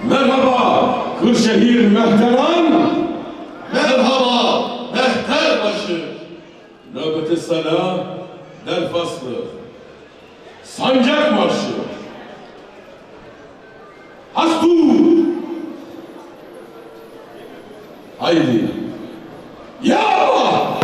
Merhaba Kırşehir Mehteran. Merhaba Mehterbaşı. Nöbeti Sala der faslı. Sancak Marşı. Hastur. Haydi. Ya Allah!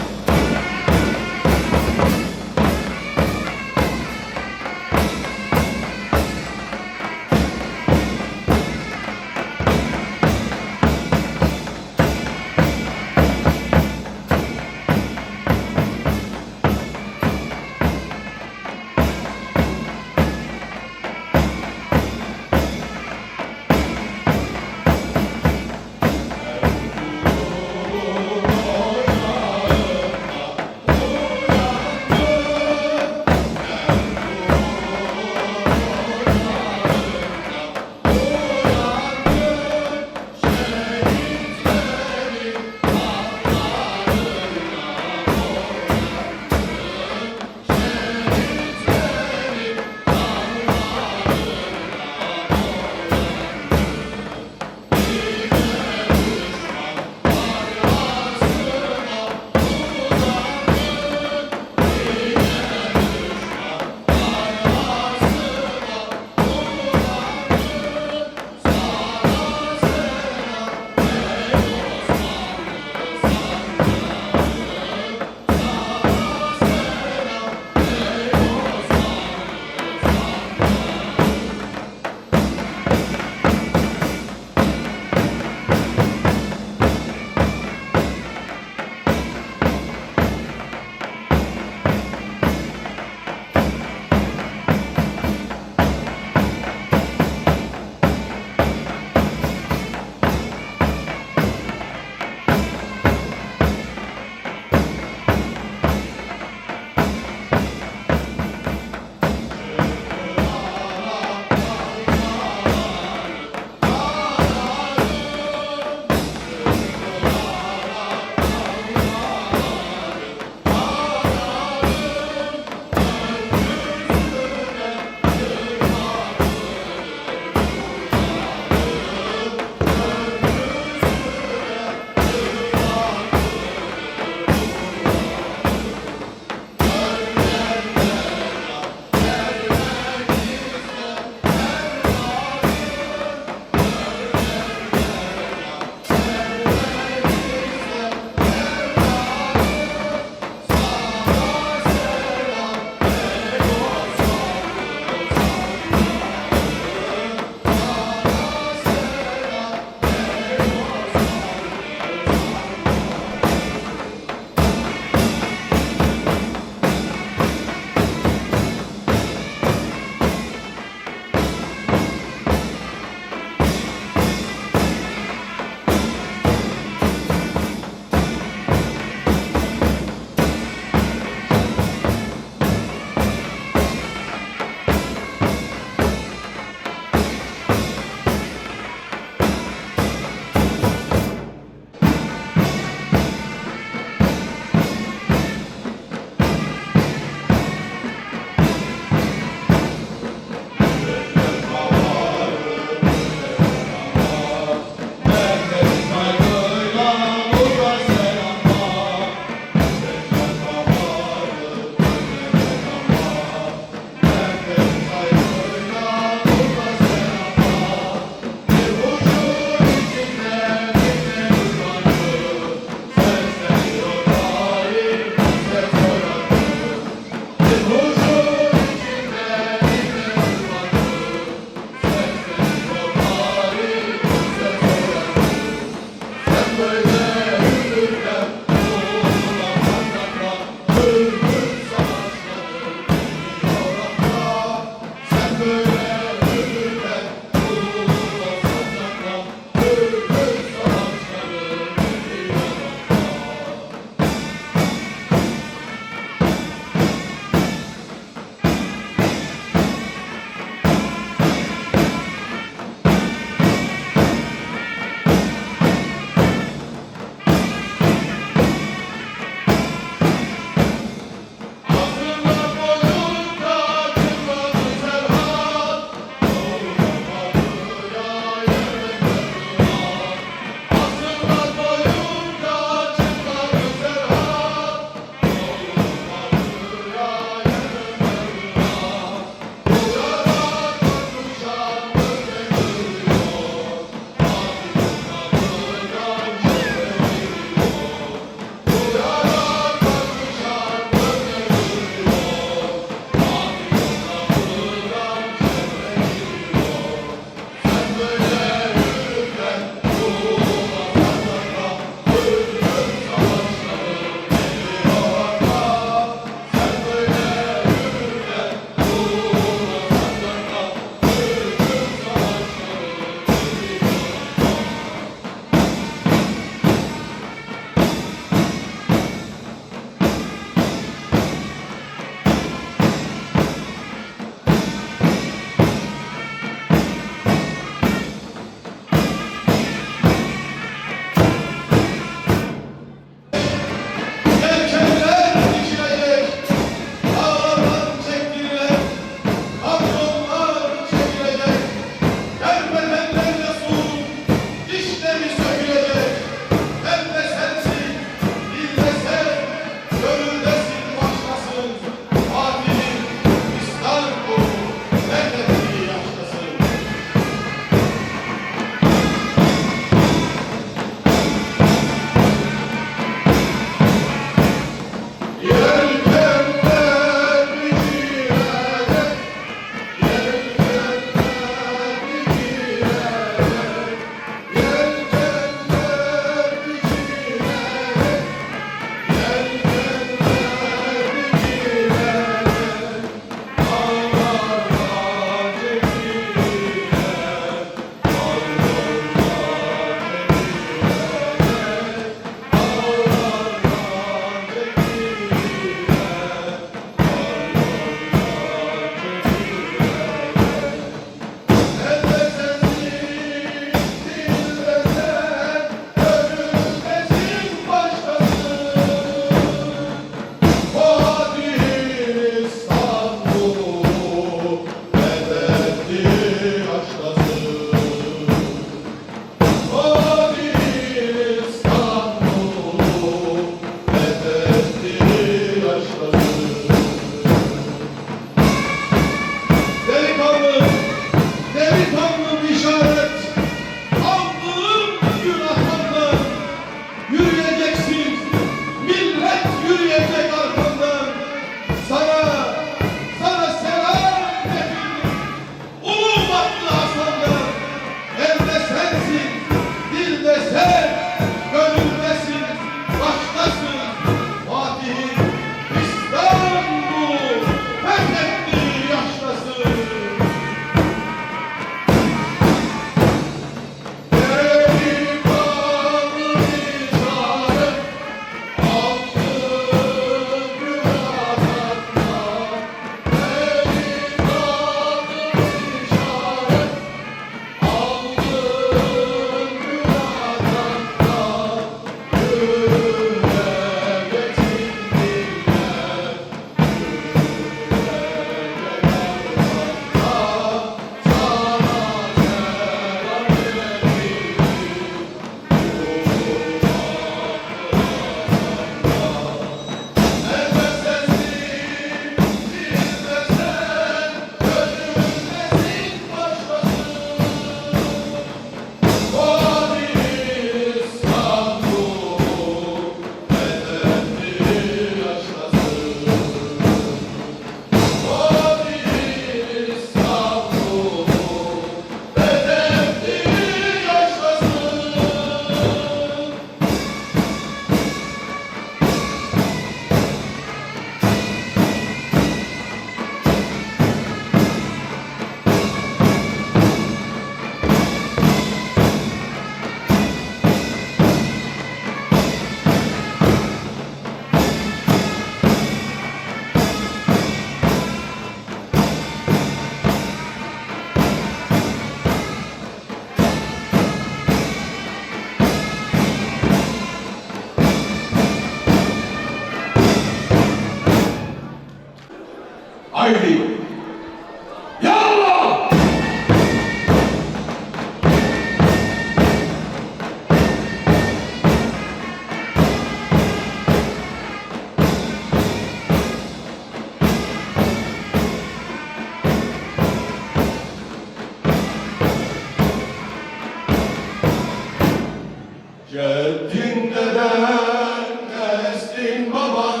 Ceddin deden, neslin baban,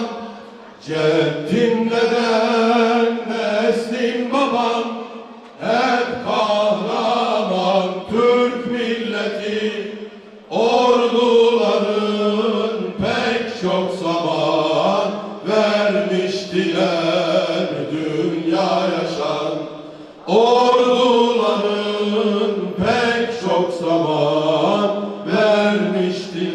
ceddin deden, neslin baban, hep kahraman Türk milleti, orduların pek çok zaman vermiştiler dünya yaşan. Orduların pek çok zaman vermiştiler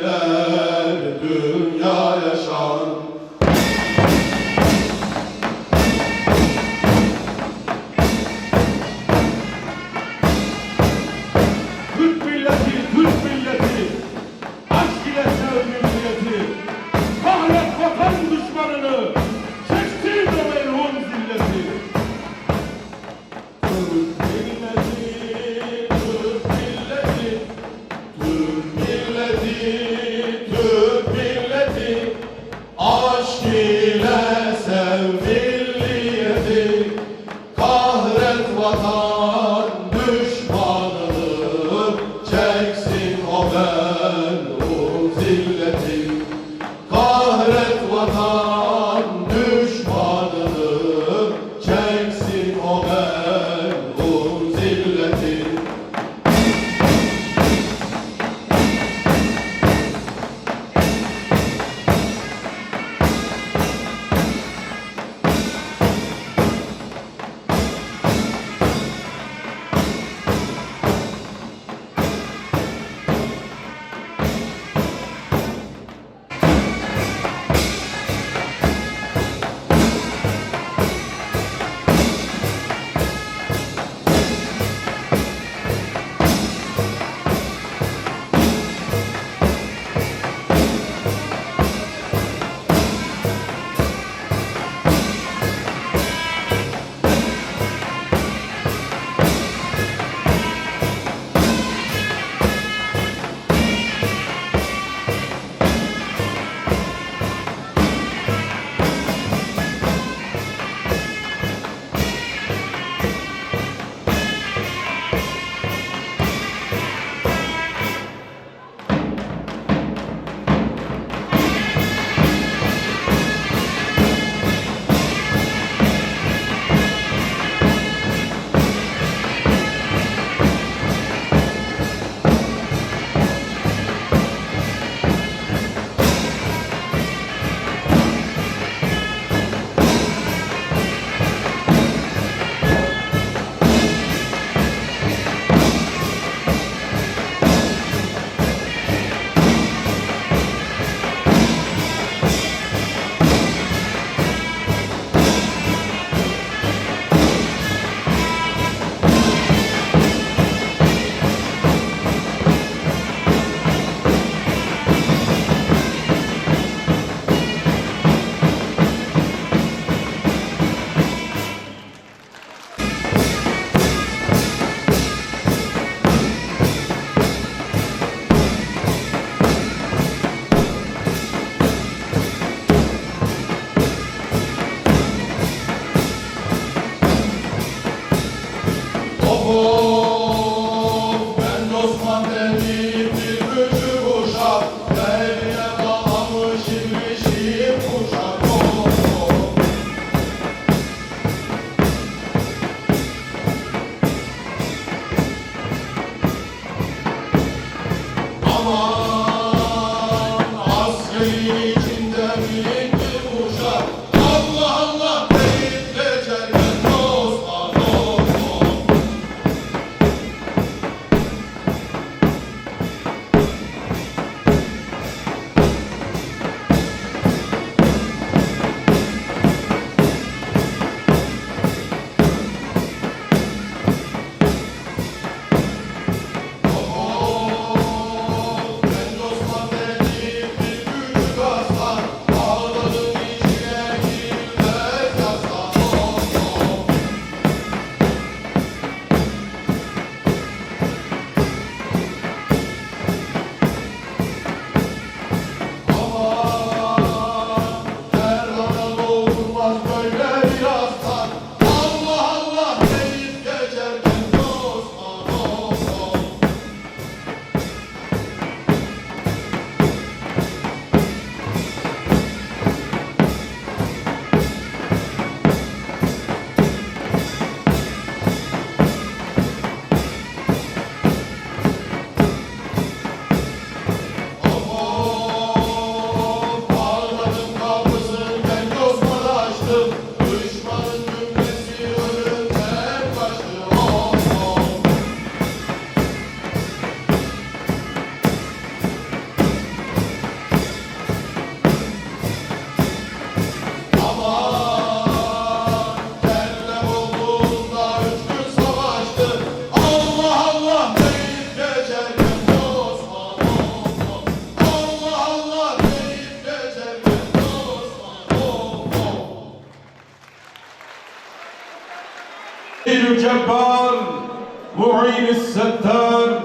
معين الستار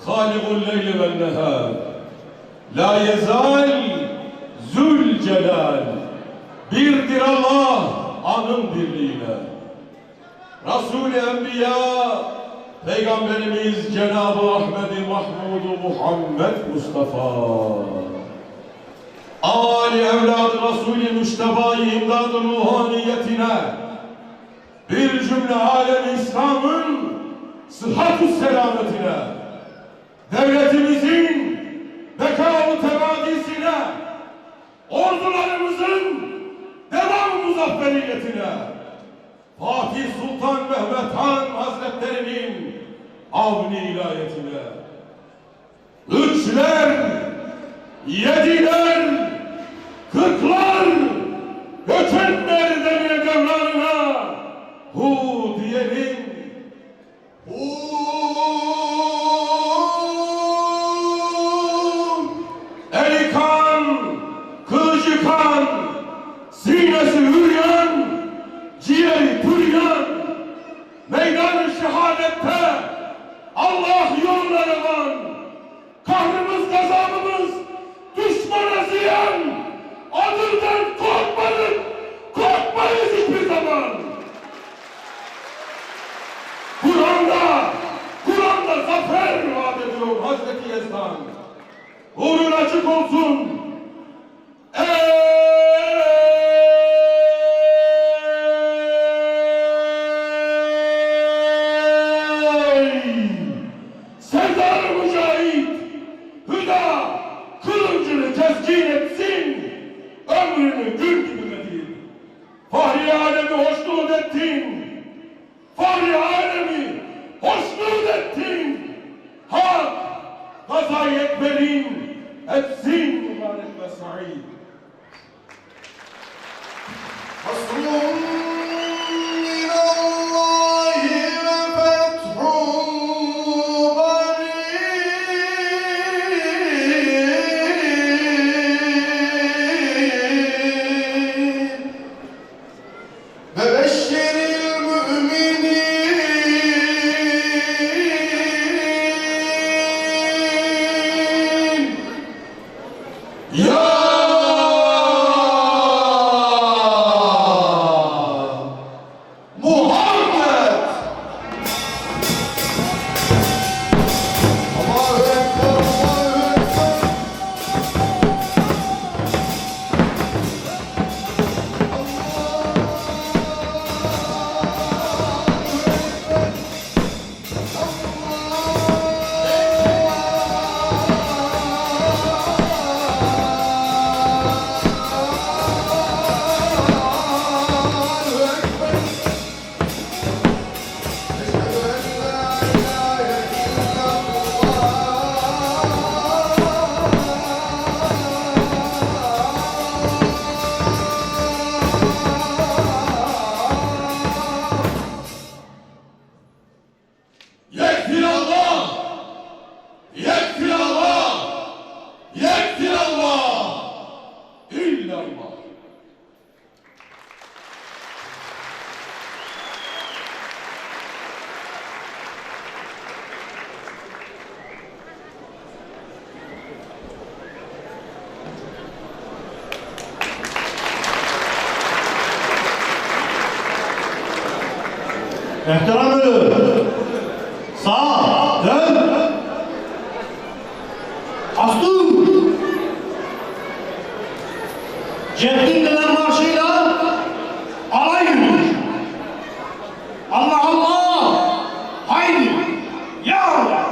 خالق الليل والنهار لا يزال Zülcelal birdir Allah anın birliğine. Resul-i Enbiya Peygamberimiz Cenab-ı Ahmed-i Mahmud-u Muhammed Mustafa. Ali evladı Resul-i Müşteba-i imdad-ı ruhaniyetine bir cümle alem-i İslam'ın sıhhat-ı selametine, devletimizin beka-ı tevadisine, ordularımızın devam muzafferiyetine, Fatih Sultan Mehmet Han Hazretlerinin avni ilayetine, üçler, yediler, kırklar, göçenler demine devranına, hu diyelim, eli kan, kılıcı kan, sinesi hüryan, ciğeri püryan, meydan-ı şehadette Allah yoluna revan, kahrımız gazabımız düşmana ziyan, adından korkmadık, korkmayız hiçbir zaman. Kur'an'da zafer vaat ediyor Hazreti Yezdan. Uğrun açık olsun. Ey Serdar Mücahit, Hüda kılıncını teskin etsin, ömrünü gül gibi medin. Fahri alemi hoşnut ettin, Fahri alemi hoşnut ettin. Hak, gazayı ekberin etsin mübarek ve sa'id. Hasbun minallahi ve fethun qarib ve beşşiril müminin. Ya Muhammed! Allahu Ekber, Allahu Ekber. Yekfir Allah! Yekfir Allah! Yekfir Allah! İllallah! Muhterem ölü. Sağ, dön. Aslı. Ceddin denen marşıyla alay yürüyüş. Allah Allah. Haydi. Ya Allah.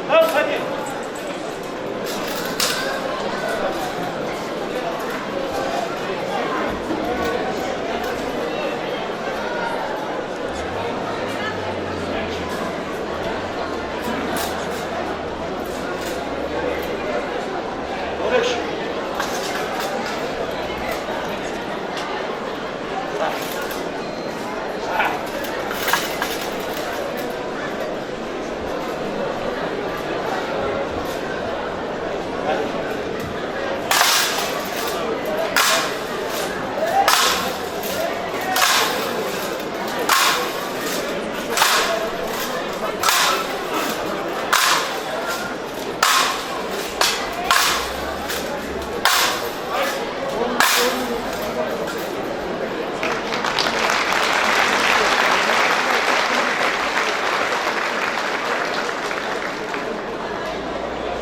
Tamam hadi. Barış.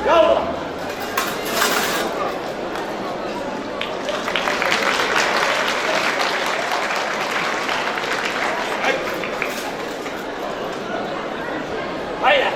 Yallah. Hayır.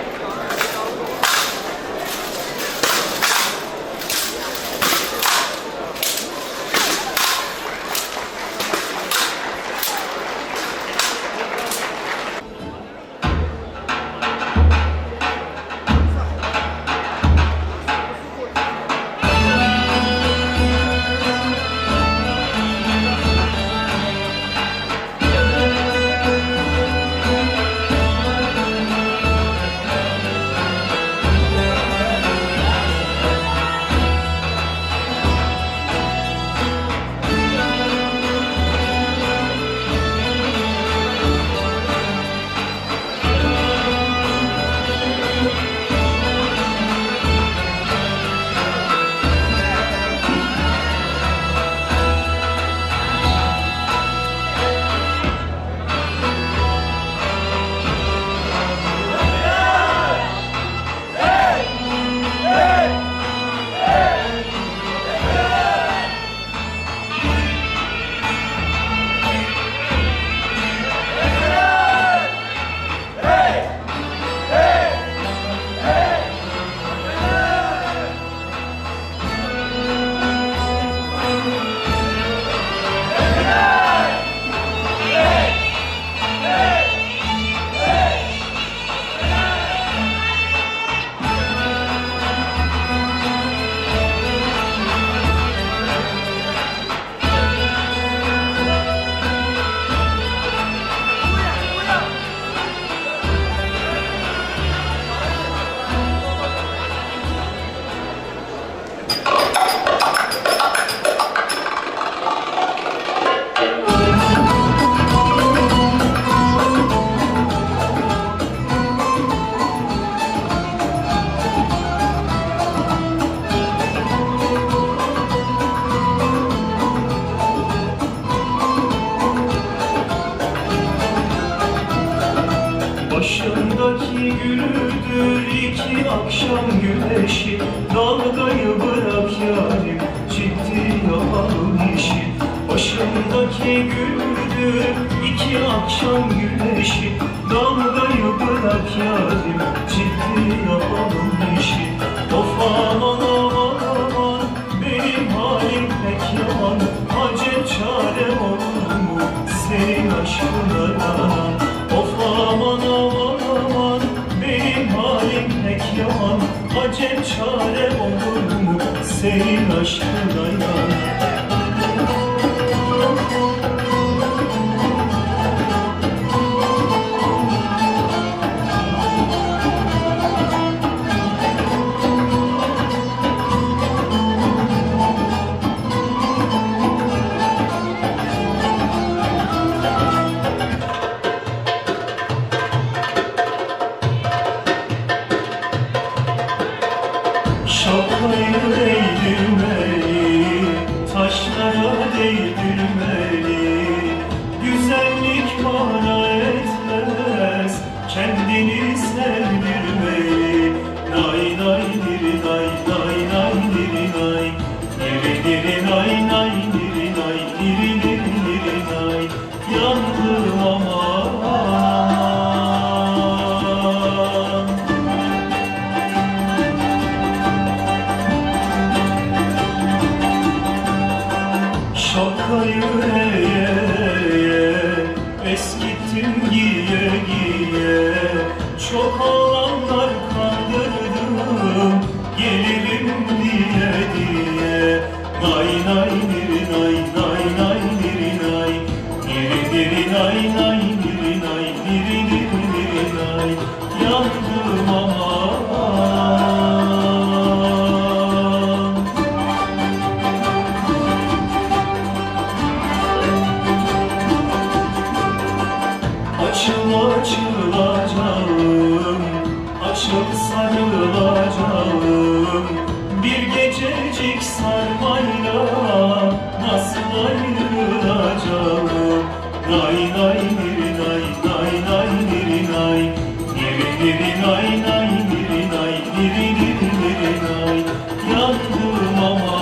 Başındaki gülüdür iki akşam güneşi. Dalgayı bırak yarim, ciddi yapalım işi. Başındaki gülüdür iki akşam güneşi. Dalgayı bırak yarim, ciddi yapalım işi. Of aman aman aman, benim halim pek yaman. Acep çare olur mu senin aşkına yanan? Of aman aman aman, benim halim pek yaman. Acep çare olur mu senin aşkına yanan? Şapkayı değdirmeli, taşlara değdirmeli. Güzellik bana etmez, kendini sevdirmeli. Nay nay diri nay nay nay diri nay, diri diri nay nay diri nay, diri diri diri nay. Yandım aman. yandım aman. Açıl açılacağım, açıl sarılacağım. Bir gececik sarmayla nasıl ayrılacağım? Nay nay niri nay, nay nay niri nay, niri niri nay nay niri nay, niri niri niri nay. Yandım aman.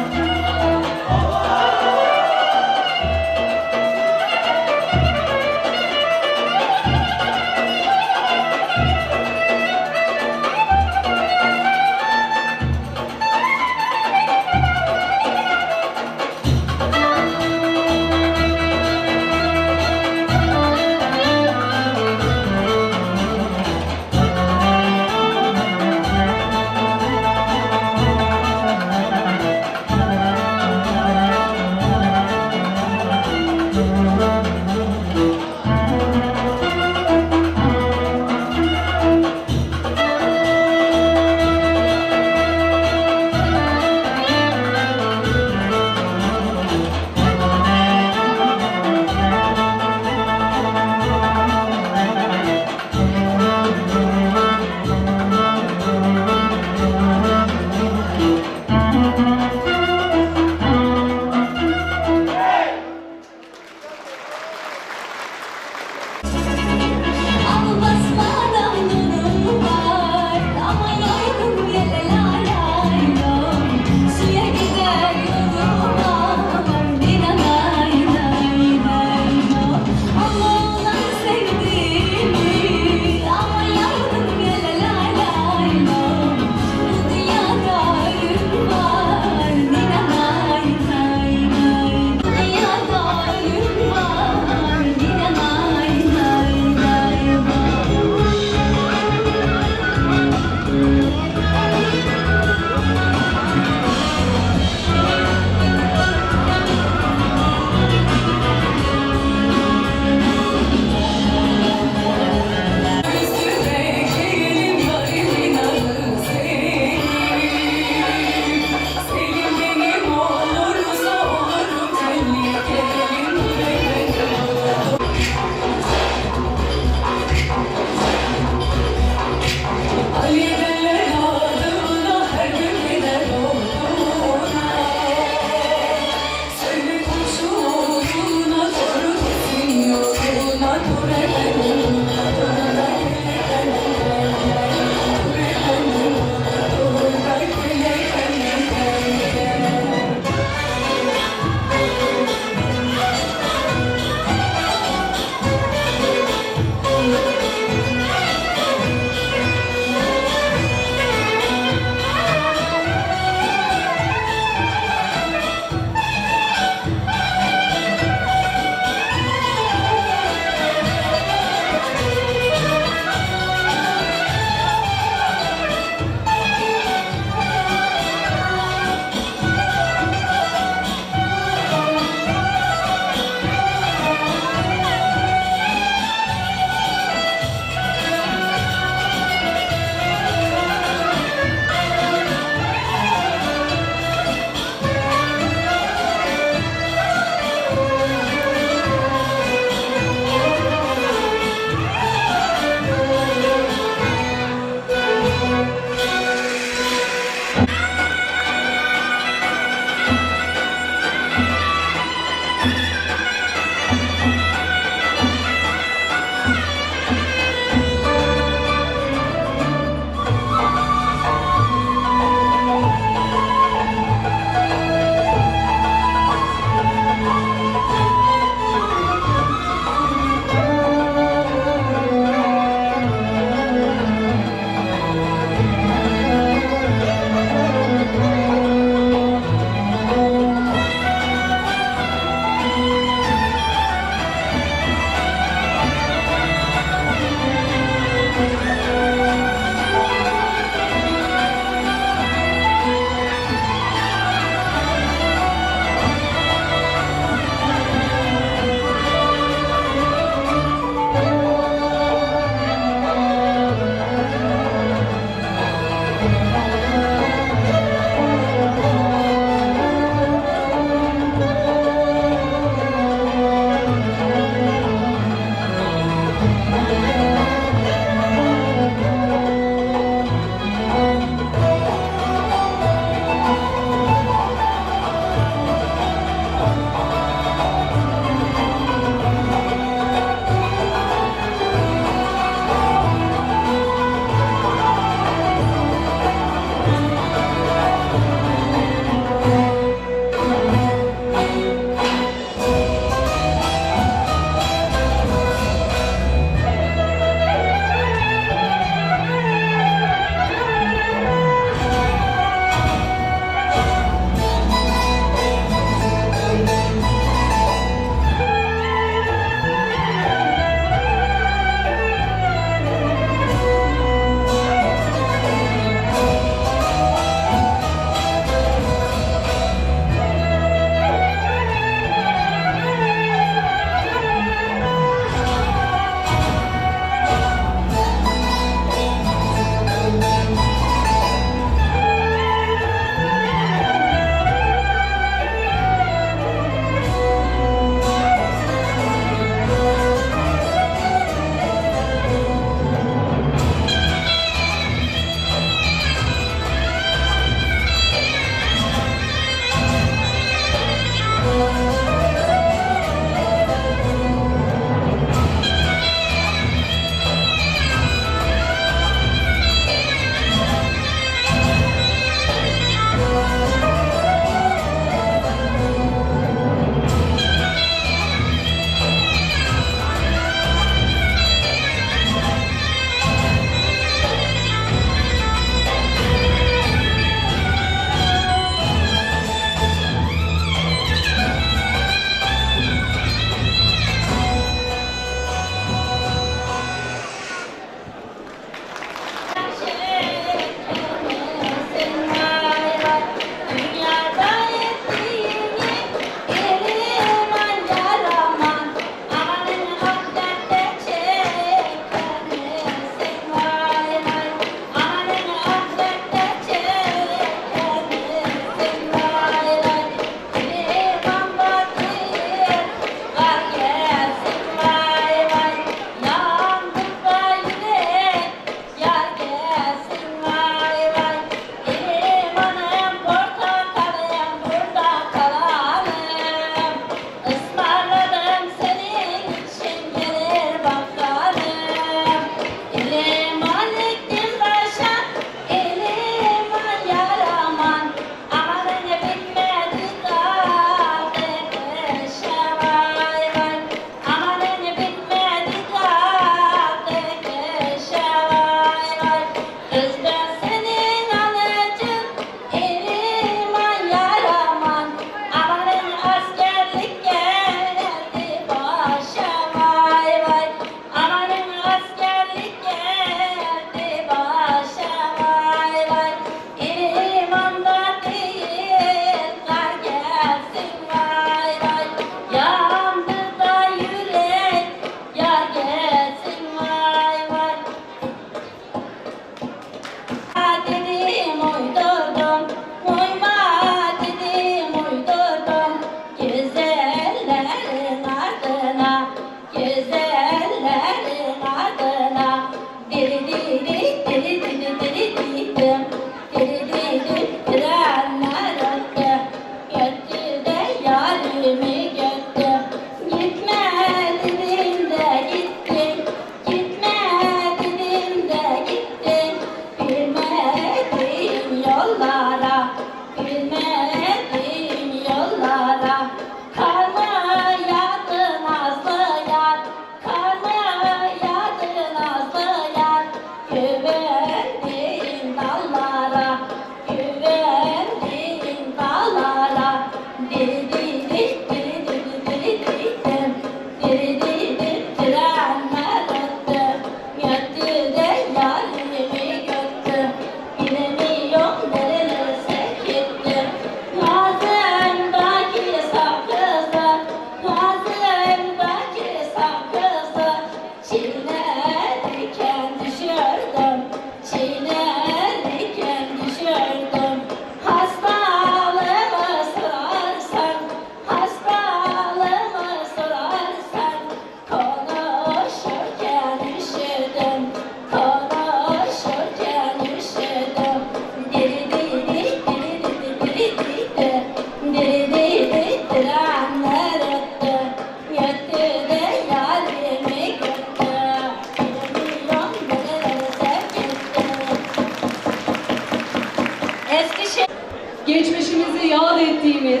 Geçmişimizi yad ettiğimiz,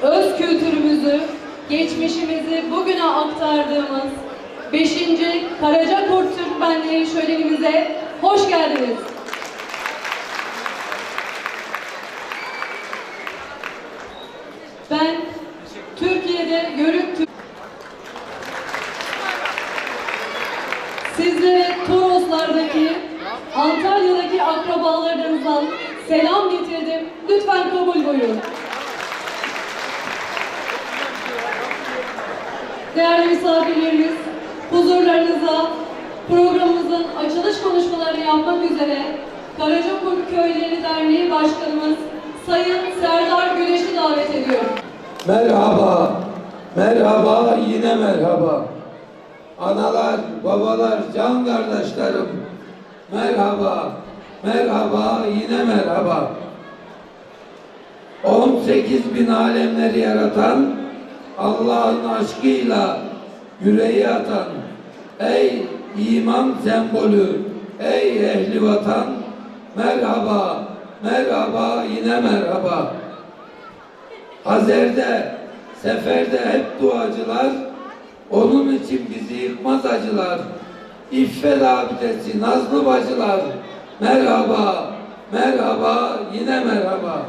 öz kültürümüzü, geçmişimizi bugüne aktardığımız 5. Karacakurt Türkmenleri şölenimize hoş geldiniz. Ben Türkiye'de Yörük sizlere Toroslardaki, Antalya'daki akrabalarınızdan selam getirdim. Lütfen kabul buyurun. Değerli misafirlerimiz, huzurlarınıza programımızın açılış konuşmalarını yapmak üzere Karacakurt Köyleri Derneği Başkanımız Sayın Serdar Güneş'i davet ediyorum. Merhaba, merhaba, yine merhaba. Analar, babalar, can kardeşlerim. Merhaba, merhaba, yine merhaba. 18 bin alemleri yaratan, Allah'ın aşkıyla yüreği atan, ey iman sembolü, ey ehli vatan, merhaba, merhaba, yine merhaba. Hazerde, seferde hep duacılar, onun için bizi yıkmaz acılar. İffet abidesi, nazlı bacılar, merhaba, merhaba, yine merhaba.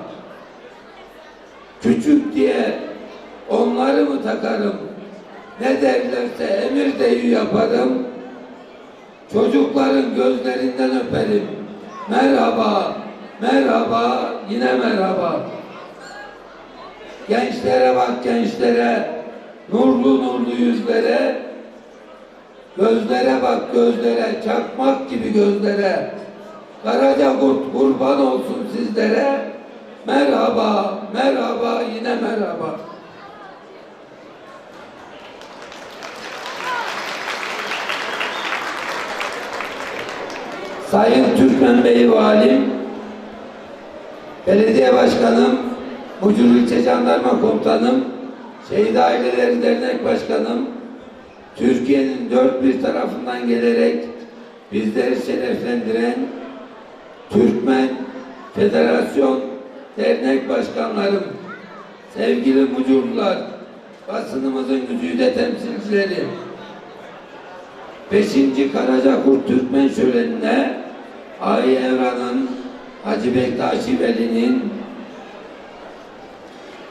Küçük diye onları mı takarım? Ne derlerse emir deyi yaparım. Çocukların gözlerinden öperim. Merhaba, merhaba, yine merhaba. Gençlere bak gençlere, nurlu nurlu yüzlere, gözlere bak gözlere, çakmak gibi gözlere. Karacakurt kurban olsun sizlere. Merhaba, merhaba, yine merhaba. Sayın Türkmen Bey Valim, Belediye Başkanım, Mucur İlçe Jandarma Komutanım, Şehit Aileleri Dernek Başkanım, Türkiye'nin dört bir tarafından gelerek bizleri şereflendiren Türkmen Federasyon Dernek Başkanlarım, sevgili Mucurlular, basınımızın güzide temsilcileri, 5. Karacakurt Türkmen Şöleni'ne Ay Evran'ın, Hacı Bektaşi Veli'nin,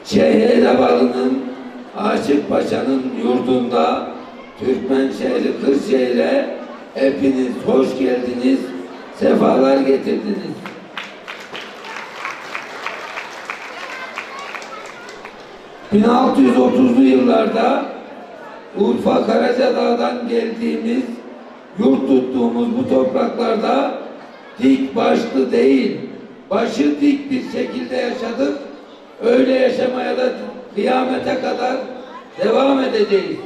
Şeyh Edebalı'nın, Aşık Paşa'nın yurdunda Türkmen şehri Kırşehir'e hepiniz hoş geldiniz, sefalar getirdiniz. ...1630'lu yıllarda Urfa Karacadağ'dan geldiğimiz, yurt tuttuğumuz bu topraklarda dik başlı değil, başı dik bir şekilde yaşadık. Öyle yaşamaya da kıyamete kadar devam edeceğiz.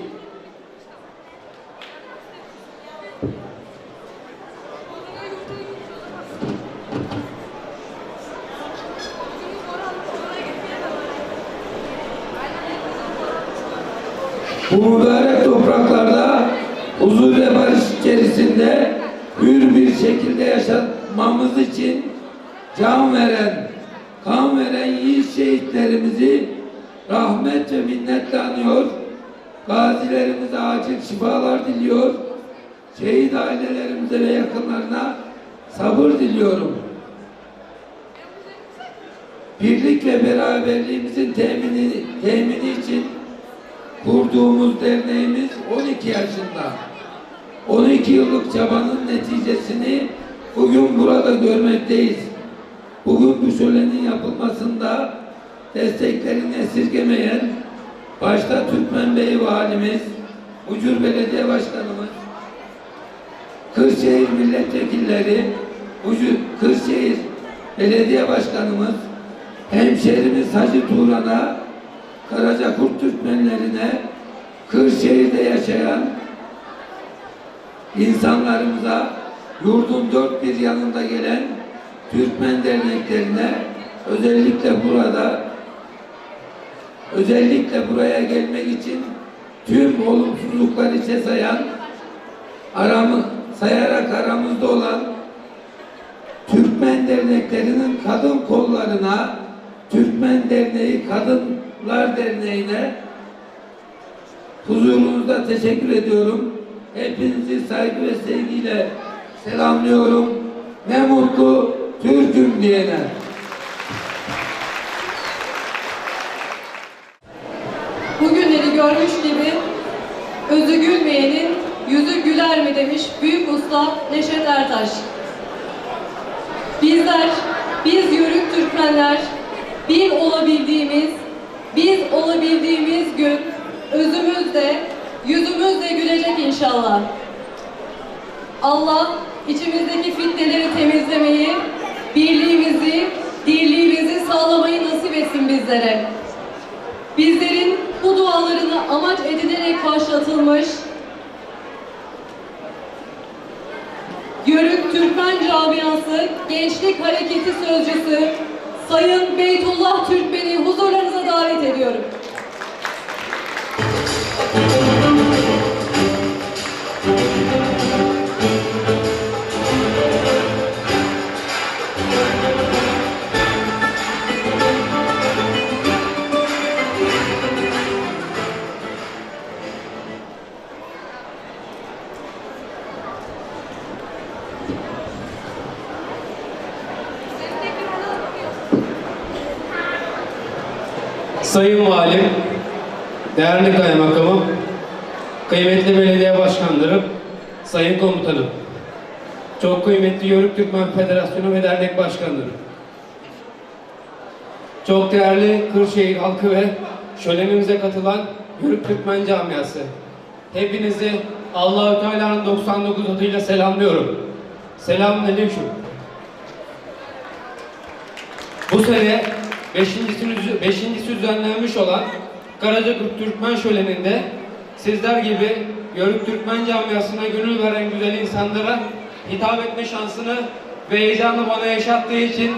Bu mübarek topraklarda huzur ve barış içerisinde hür bir şekilde yaşamamız için can veren, kan veren yiğit şehitlerimizi rahmet ve minnetle anıyor. Gazilerimize acil şifalar diliyor. Şehit ailelerimize ve yakınlarına sabır diliyorum. Birlik ve beraberliğimizin temini için kurduğumuz derneğimiz 12 yaşında. 12 yıllık çabanın neticesini bugün burada görmekteyiz. Bugün bu şölenin yapılmasında desteklerini esirgemeyen başta Türkmen Bey Valimiz, Mucur Belediye Başkanımız, Kırşehir Milletvekilleri, Kırşehir Belediye Başkanımız, hemşehrimiz Hacı Turan'a, Karacakurt Türkmenlerine, Kırşehir'de yaşayan insanlarımıza, yurdun dört bir yanında gelen Türkmen derneklerine, özellikle buraya gelmek için tüm olumsuzlukları içe sayarak aramızda olan Türkmen derneklerinin kadın kollarına, Türkmen Derneği Kadınlar Derneği'ne huzurunuzda teşekkür ediyorum. Hepinizi saygı ve sevgiyle selamlıyorum. Ne mutlu Türk'üm diyene. Bugünleri görmüş gibi özü gülmeyenin yüzü güler mi demiş büyük usta Neşet Ertaş. Biz Yörük Türkmenler biz olabildiğimiz gün özümüz de yüzümüz de gülecek inşallah. Allah içimizdeki fitneleri temizlemeyi, birliğimizi, dirliğimizi sağlamayı nasip etsin bizlere. Bizlerin bu dualarını amaç edinerek başlatılmış Yörük Türkmen Camiası Gençlik Hareketi Sözcüsü Sayın Beytullah Türkmen'i huzurlarınıza davet ediyorum. Sayın Valim, değerli kaymakamım, kıymetli belediye başkanlarım, sayın komutanım, çok kıymetli Yörük Türkmen Federasyonu ve dernek başkanlarım, çok değerli Kırşehir halkı ve şölenimize katılan Yörük Türkmen camiası, hepinizi Allah-u Teala'nın 99 adıyla selamlıyorum. Selamünaleyküm. Bu sene beşincisi düzenlenmiş olan Karacakurt Türkmen Şöleni'nde sizler gibi Yörük Türkmen camiasına gönül veren güzel insanlara hitap etme şansını ve heyecanı bana yaşattığı için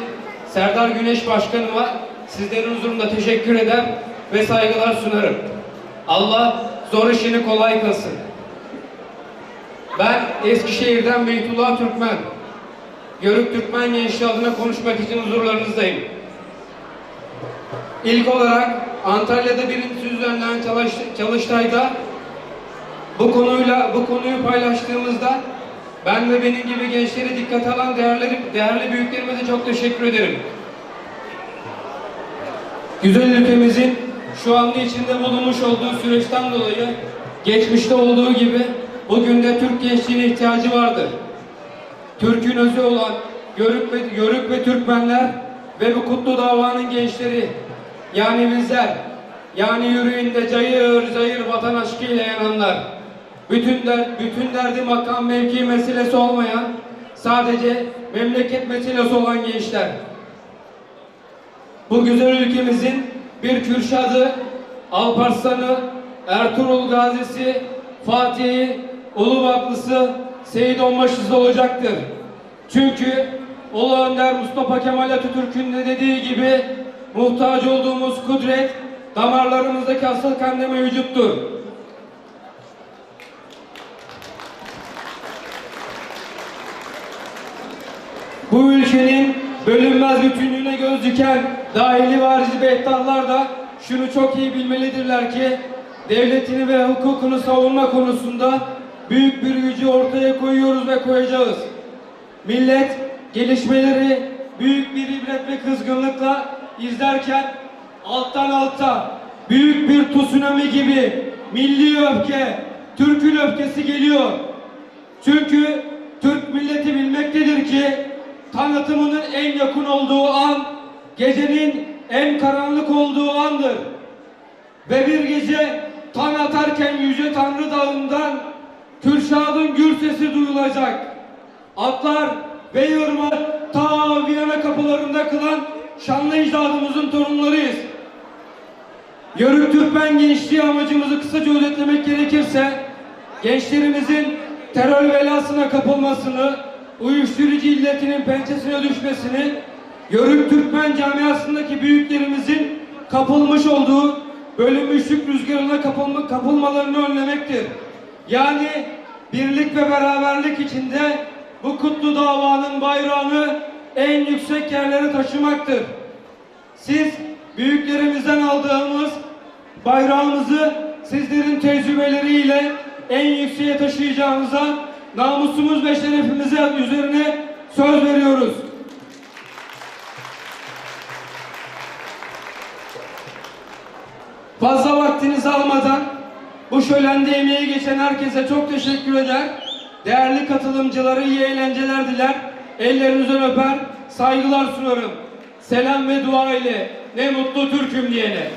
Serdar Güneş Başkanıma sizlerin huzurunda teşekkür eder ve saygılar sunarım. Allah zor işini kolay kılsın. Ben Eskişehir'den Beytullah Türkmen, Yörük Türkmen gençliği adına konuşmak için huzurlarınızdayım. İlk olarak Antalya'da birincisi düzenlenen çalıştayda bu konuyu paylaştığımızda ben ve benim gibi gençleri dikkate alan değerli büyüklerimize çok teşekkür ederim. Güzel ülkemizin şu anda içinde bulunmuş olduğu süreçten dolayı geçmişte olduğu gibi bugün de Türk gençliğine ihtiyacı vardır. Türk'ün özü olan Yörük ve Türkmenler ve bu kutlu davanın gençleri, yani bizler, yani yüreğinde cayır cayır vatan aşkıyla yananlar, bütün derdi makam mevki meselesi olmayan, sadece memleket meselesi olan gençler. Bu güzel ülkemizin bir Kürşad'ı, Alparslan'ı, Ertuğrul Gazi'si, Fatih'i, Ulubaklısı, Seyit Onbaşısı olacaktır. Çünkü Ulu Önder Mustafa Kemal Atatürk'ün de dediği gibi muhtaç olduğumuz kudret damarlarımızdaki asıl kanda mevcuttur. Bu ülkenin bölünmez bütünlüğüne göz diken dahili variz behtahlar da şunu çok iyi bilmelidirler ki devletini ve hukukunu savunma konusunda büyük bir gücü ortaya koyuyoruz ve koyacağız. Millet gelişmeleri büyük bir ibret ve kızgınlıkla izlerken alttan alta büyük bir tsunami gibi milli öfke, Türk'ün öfkesi geliyor. Çünkü Türk milleti bilmektedir ki tanıtımının en yakın olduğu an, gecenin en karanlık olduğu andır. Ve bir gece tan atarken Yüce Tanrı Dağı'ndan Kürşad'ın gür sesi duyulacak. Atlar ve yırmalar ta Viyana kapılarında kılan şanlı ecdadımızın torunlarıyız. Yörük Türkmen gençliği amacımızı kısaca özetlemek gerekirse, gençlerimizin terör belasına kapılmasını, uyuşturucu illetinin pençesine düşmesini, Yörük Türkmen camiasındaki büyüklerimizin kapılmış olduğu bölünmüşlük rüzgarına kapılmalarını önlemektir. Yani birlik ve beraberlik içinde bu kutlu davanın bayrağını en yüksek yerlere taşımaktır. Siz büyüklerimizden aldığımız bayrağımızı sizlerin tecrübeleriyle en yükseğe taşıyacağımıza namusumuz ve şerefimize üzerine söz veriyoruz. Fazla vaktinizi almadan bu şölende emeği geçen herkese çok teşekkür eder. Değerli katılımcılara iyi eğlenceler diler. Ellerinizden öper, saygılar sunarım. Selam ve dua ile ne mutlu Türk'üm diyene.